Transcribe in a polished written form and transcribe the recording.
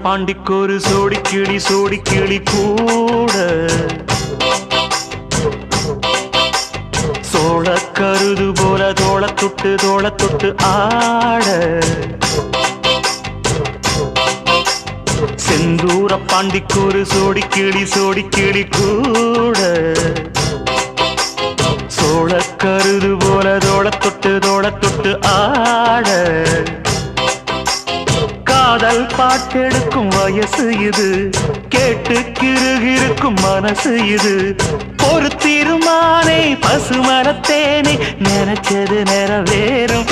பாண்டிக்கு ஒரு சோடி கிளி கூட சோழ கருது போல தோள தொட்டு ஆட செந்தூர பாண்டிக்கு ஒரு சோடி கிளி கூட சோழ கருது போல தோள தொட்டு ஆட காதல் பாட்டெடுக்கும் வயசு இது கேட்டு கிருகிருக்கும் மனசு இது ஒரு திருமானே பசுமரத்தேனே நினைச்சது நிறைவேறும்